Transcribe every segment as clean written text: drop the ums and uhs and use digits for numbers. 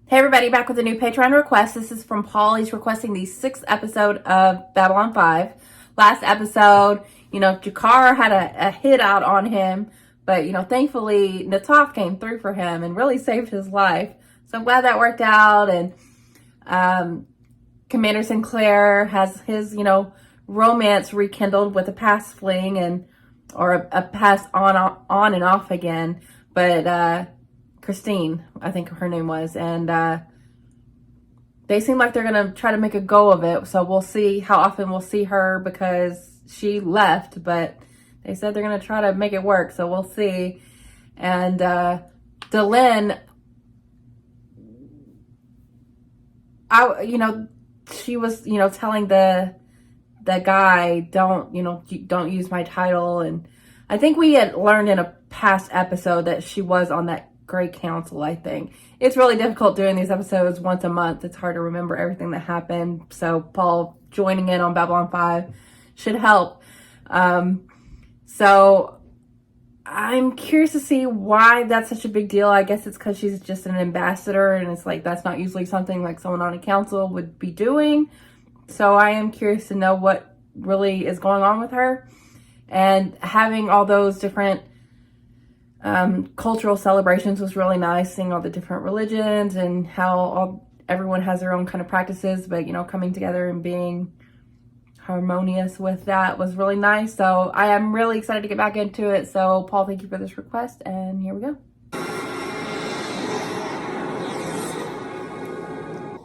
Hey everybody, back with a new Patreon request. This is from Paul. He's requesting the 6th episode of Babylon 5. Last episode, Jakar had a hit out on him, but, thankfully Nataf came through for him and really saved his life. So I'm glad that worked out. And Commander Sinclair has his, romance rekindled with a past fling or a past on and off again. But, Christine, I think her name was, and they seem like they're gonna try to make a go of it. So we'll see how often we'll see her because she left, but they said they're gonna try to make it work. So we'll see. And Delenn, she was, telling the guy, don't use my title, and I think we had learned in a past episode that she was on that Grey Council. I think it's really difficult doing these episodes once a month. It's hard to remember everything that happened. So Paul joining in on Babylon 5 should help. So I'm curious to see why that's such a big deal. I guess it's because she's just an ambassador, and it's like that's not usually something like someone on a council would be doing. So I am curious to know what really is going on with her, and having all those different cultural celebrations was really nice, seeing all the different religions and how everyone has their own kind of practices, but coming together and being harmonious with that was really nice. So I am really excited to get back into it. So Paul, thank you for this request, and here we go.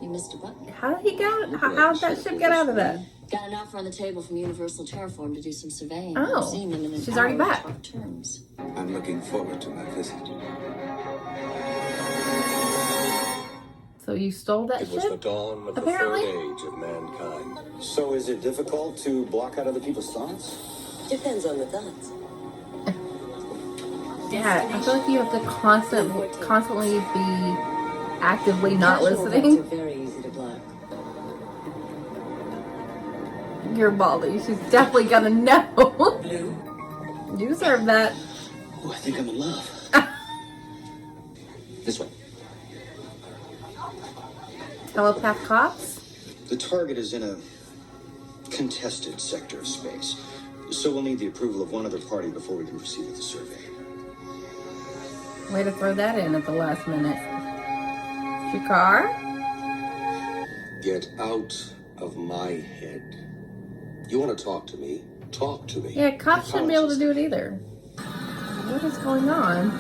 You missed a button. How did he get? How did that ship get out of that? Got an offer on the table from Universal Terraform to do some surveying. Oh, I'm seeing them in she's already back. Terms. I'm looking forward to my visit. So you stole that It was the ship? dawn of Apparently. the third age of mankind. So is it difficult to block out other people's thoughts? Depends on the thoughts. Yeah, I feel like you have to constantly be actively not Casual listening. events are very easy to block. You're Baldy. She's definitely gonna know. Blue? You deserve that. Oh, I think I'm in love. This way. Telepath cops? The target is in a contested sector of space, so we'll need the approval of one other party before we can proceed with the survey. Way to throw that in at the last minute. Jakar? Get out of my head. You want to talk to me? Talk to me. Yeah, cops shouldn't be able to do it either. What is going on?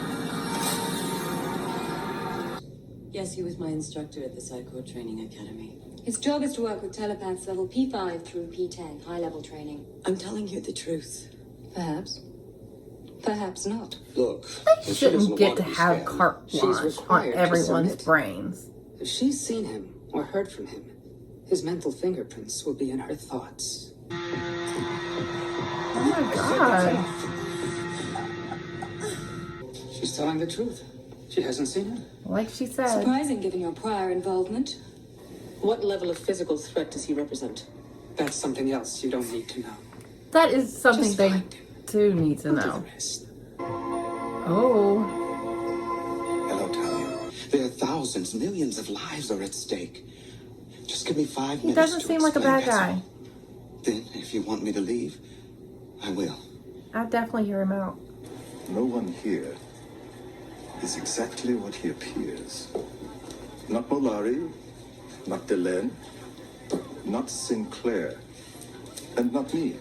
Yes, he was my instructor at the Psycho Training Academy. His job is to work with telepaths level P5 through P10, high-level training. I'm telling you the truth. Perhaps. Perhaps not. Look, They shouldn't get to have carte blanche on required to everyone's submit. brains. If she's seen him or heard from him, his mental fingerprints will be in her thoughts. Oh my god. She's telling the truth. She hasn't seen him. Like she said. Surprising given your prior involvement. What level of physical threat does he represent? That's something else you don't need to know. That is something Just they find him. do need to We'll do know. the rest. Oh. Hello, Talia. There are thousands, millions of lives are at stake. Just give me 5 He minutes. doesn't to seem like a explain, bad that's guy. all. Then, if you want me to leave, I will. I'd definitely hear him out. No one here is exactly what he appears. Not Molari, not Delenn, not Sinclair, and not me.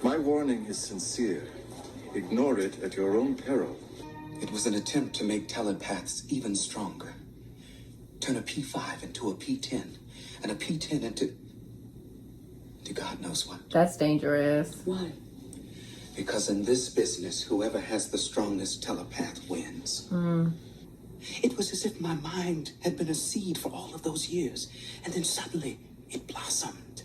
My warning is sincere. Ignore it at your own peril. It was an attempt to make telepaths even stronger. Turn a P5 into a P10, and a P10 into God knows what. That's dangerous. Why? Because in this business, whoever has the strongest telepath wins. It was as if my mind had been a seed for all of those years, and then suddenly it blossomed.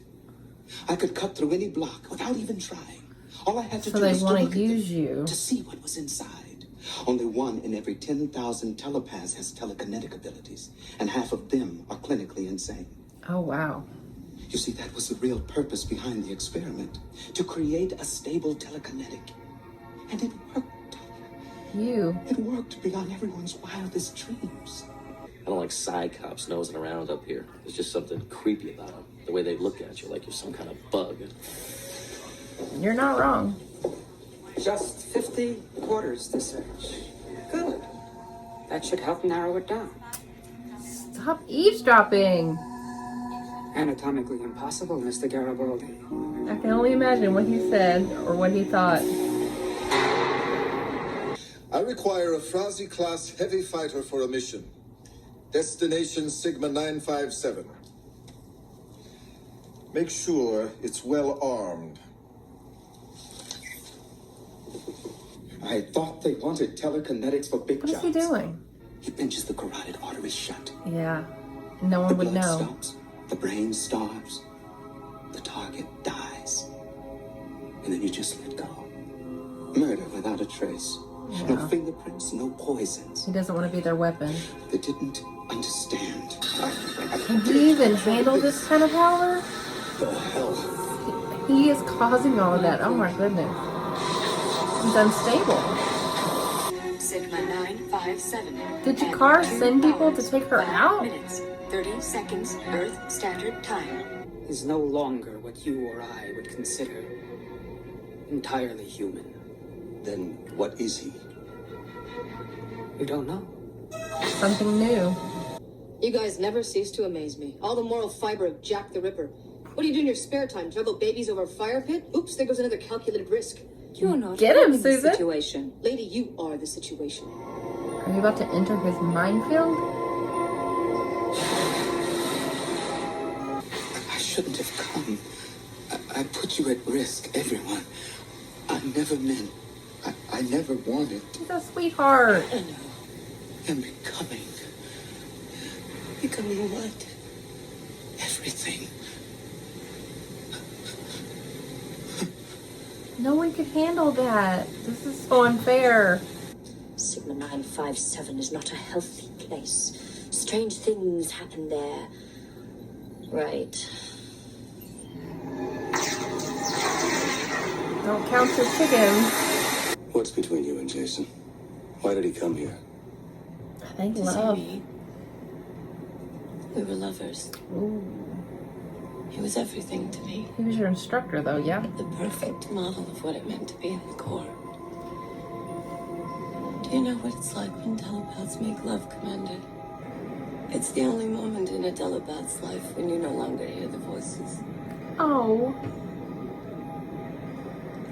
I could cut through any block without even trying. All I had to So do they was to want look to at use them, you. to see what was inside. Only 1 in every 10,000 telepaths has telekinetic abilities, and half of them are clinically insane. Oh, wow. You see, that was the real purpose behind the experiment, to create a stable telekinetic. And it worked. You. It worked beyond everyone's wildest dreams. don't like side cops nosing around up here. There's just something creepy about them. The way they look at you like you're some kind of bug. You're not wrong. Just 50 quarters to search. Good. That should help narrow it down. Stop eavesdropping. Anatomically impossible, Mr. Garibaldi. I can only imagine what he said or what he thought. I require a Frazi-class heavy fighter for a mission. Destination Sigma 957. Make sure it's well armed. I thought they wanted telekinetics for big What is jobs. he doing? He pinches the carotid artery shut. Yeah. No one The would blood know. stops. The brain starves. The target dies. And then you just let go. Murder without a trace. Yeah. No fingerprints, no poisons. He doesn't want to be their weapon. They didn't understand. Can he even handle this kind of power? The hell? He is causing all of that. Oh my goodness. He's unstable. Sigma 957. Did Jakar send people to take her 5 out? minutes, 30 seconds, Earth Standard Time. Is no longer what you or I would consider entirely human. Then what is he? You don't know? Something new. You guys never cease to amaze me. All the moral fiber of Jack the Ripper. What do you do in your spare time? Juggle babies over a fire pit? Oops, there goes another calculated risk. You're not Get him, helping the Susan. situation. Lady, you are the situation. Are you about to enter his minefield? I shouldn't have come. I put you at risk, everyone. I never meant. I never wanted. He's a sweetheart. And becoming. Becoming what? Everything. No one could handle that. This is so unfair. Sigma 957 is not a healthy place. Strange things happen there. Right. Don't count your chickens. What's between you and Jason? Why did he come here? I think To see love. me. We were lovers. Ooh. He was everything to me. He was your instructor, though, yeah? The perfect model of what it meant to be in the Corps. Do you know what it's like when telepaths make love, Commander? It's the only moment in a telepath's life when you no longer hear the voices. Oh.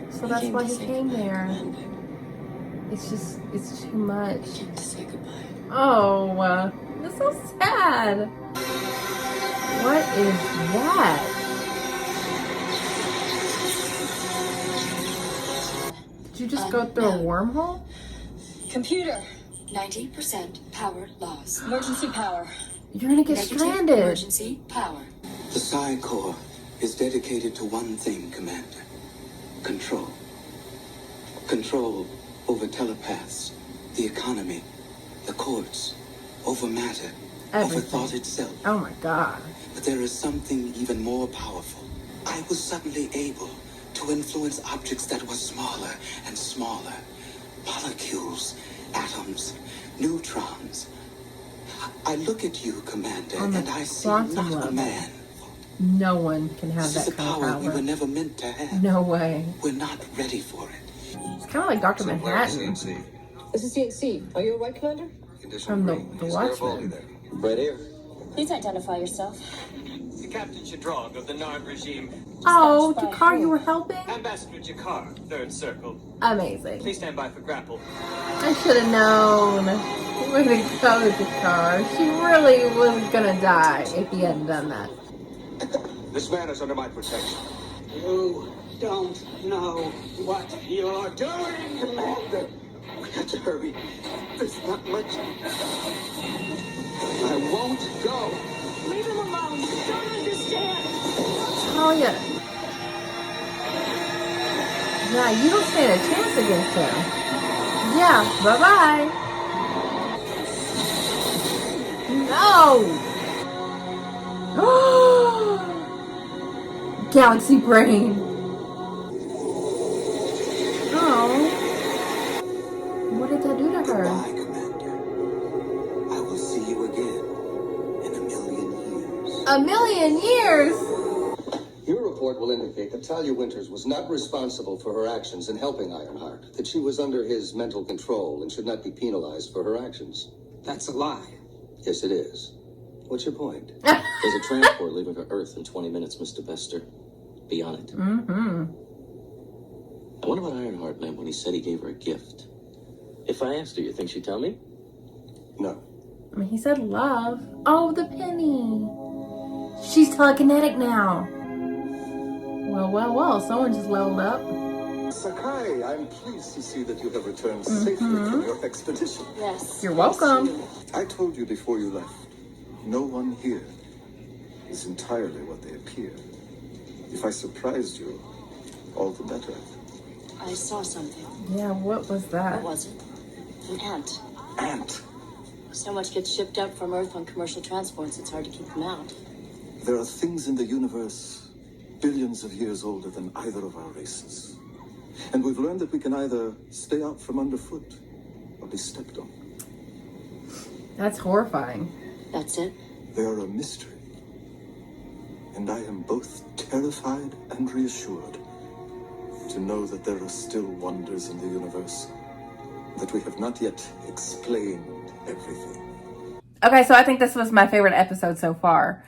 So that's came why to he say came goodbye, there. Commander. It's too much. He came to say goodbye. Oh, that's so sad. What is that? Did you just go through a wormhole? Computer, 90% power loss. Emergency power. You're gonna get Negative stranded. emergency power. The Psi Corps is dedicated to one thing, Commander. Control. Control over telepaths, the economy, the courts, over matter, over Everything. thought itself. Oh my god. But there is something even more powerful. I was suddenly able to influence objects that were smaller and smaller. Molecules, atoms, neutrons. I look at you, Commander, On the and I see quantum not a level. man. No one can have This is that a kind of power we were power. never meant to have. No way. We're not ready for it. It's kind of like Dr. Manhattan This is CNC. Are you alright, Commander? from the Watchmen. Right here. Please identify yourself. The Captain Shadrag of the Nard regime. Oh, Jakar, you were helping? Ambassador Jakar, third circle. Amazing. Please stand by for grapple. I should have known. Way to go, Jakar. She really was gonna die if he hadn't done that. This man is under my protection. You don't know what you're doing, Commander. We have to hurry. There's not much. I won't go. Leave him alone. You don't understand. Talia. Yeah, you don't stand a chance against him. Yeah, bye-bye. No! Galaxy brain. Oh. What did that do to her? Goodbye, Commander. I will see you again. A million years? Your report will indicate that Talia Winters was not responsible for her actions in helping Ironheart, that she was under his mental control and should not be penalized for her actions. That's a lie. Yes, it is. What's your point? There's a transport leaving for Earth in 20 minutes, Mr. Bester. Be on it. Mm-hmm. I wonder what Ironheart meant when he said he gave her a gift. If I asked her, you think she'd tell me? No. I mean, he said love. Oh, the penny. She's telekinetic now. Well, someone just leveled up. Sakai, I'm pleased to see that you have returned safely from your expedition. Yes. You're welcome. I told you before you left, no one here is entirely what they appear. If I surprised you, all the better. I saw something. Yeah, what was that? What was it? An ant. Ant! So much gets shipped up from Earth on commercial transports, it's hard to keep them out. There are things in the universe billions of years older than either of our races. And we've learned that we can either stay out from underfoot or be stepped on. That's horrifying. That's it? They are a mystery. And I am both terrified and reassured to know that there are still wonders in the universe, that we have not yet explained everything. Okay, so I think this was my favorite episode so far.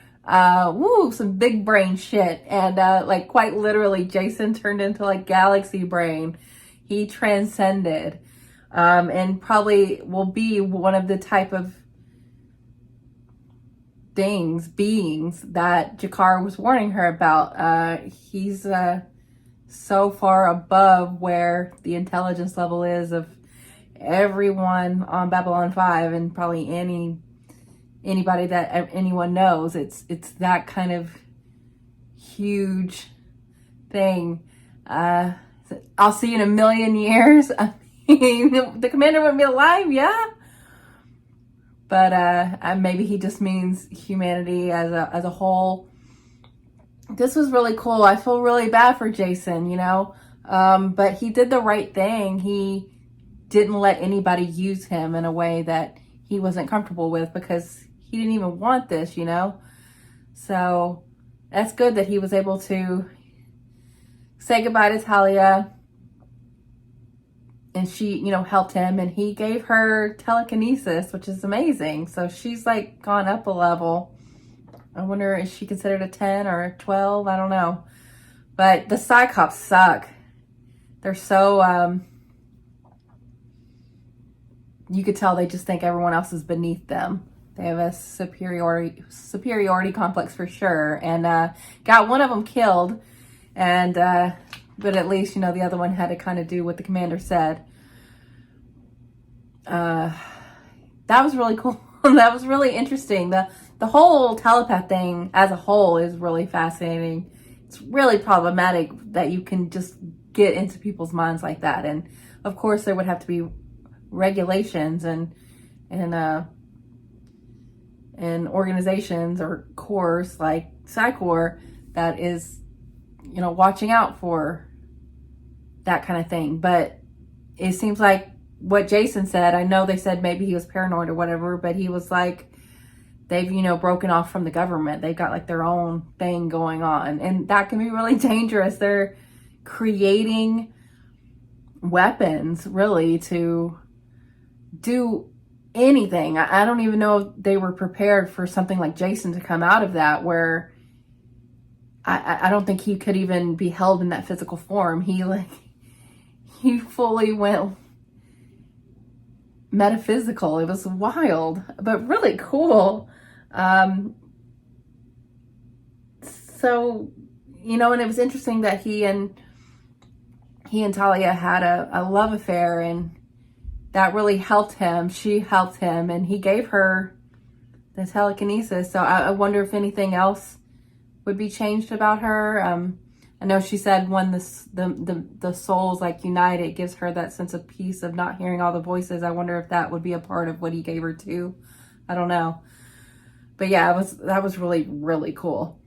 Some big brain shit. And, like, quite literally, Jason turned into, like, galaxy brain. He transcended. And probably will be one of the type of beings that G'Kar was warning her about. He's, so far above where the intelligence level is of everyone on Babylon 5 and probably anybody that anyone knows. It's that kind of huge thing. I'll see you in a million years. I mean, the commander wouldn't be alive, yeah. But maybe he just means humanity as a whole. This was really cool. I feel really bad for Jason, you know. But he did the right thing. He didn't let anybody use him in a way that he wasn't comfortable with, because he didn't even want this, you know. So that's good that he was able to say goodbye to Talia, and she, you know, helped him, and he gave her telekinesis, which is amazing. So she's like gone up a level. I wonder, is she considered a 10 or a 12? I don't know. But the Psychops suck. They're so, you could tell they just think everyone else is beneath them. They have a superiority complex for sure. And got one of them killed. And but at least, you know, the other one had to kind of do what the commander said. That was really cool. That was really interesting. The whole telepath thing as a whole is really fascinating. It's really problematic that you can just get into people's minds like that. And of course there would have to be regulations and organizations or corps like Psy-Corps that is, you know, watching out for that kind of thing. But it seems like what Jason said, I know they said maybe he was paranoid or whatever, but he was like, they've, you know, broken off from the government. They've got like their own thing going on. And that can be really dangerous. They're creating weapons really to do anything. I don't even know if they were prepared for something like Jason to come out of that, where I don't think he could even be held in that physical form. He fully went metaphysical. It was wild, but really cool. So, you know, and it was interesting that he and Talia had a love affair, and that really helped him. She helped him, and he gave her the telekinesis. So I wonder if anything else would be changed about her. I know she said when the souls like unite, it gives her that sense of peace of not hearing all the voices. I wonder if that would be a part of what he gave her too. I don't know. But yeah, that was really, really cool.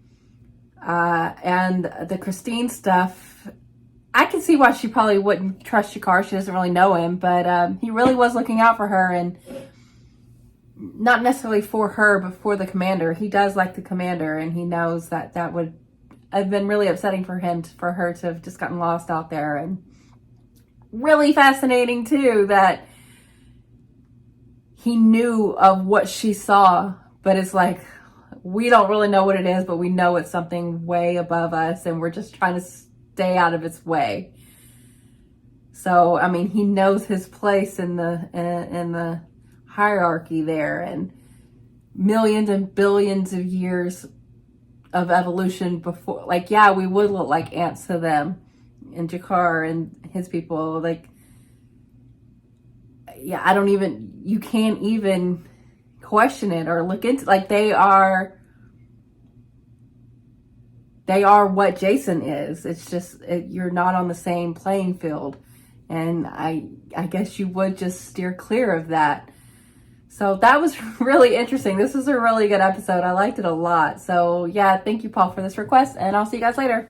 And the Christine stuff, I can see why she probably wouldn't trust G'Kar. She doesn't really know him, but he really was looking out for her. And not necessarily for her, but for the commander. He does like the commander, and he knows that that would have been really upsetting for him, for her to have just gotten lost out there. And really fascinating too that he knew of what she saw, but it's like, we don't really know what it is, but we know it's something way above us, and we're just trying to stay out of its way. So, I mean, he knows his place in the hierarchy there, and millions and billions of years of evolution before. Like, yeah, we would look like ants to them, and G'Kar and his people. Like, yeah, you can't even question it or look into, like, they are what Jason is. It's just, you're not on the same playing field, and I guess you would just steer clear of that. So that was really interesting. This was a really good episode. I liked it a lot. So yeah, thank you, Paul, for this request, and I'll see you guys later.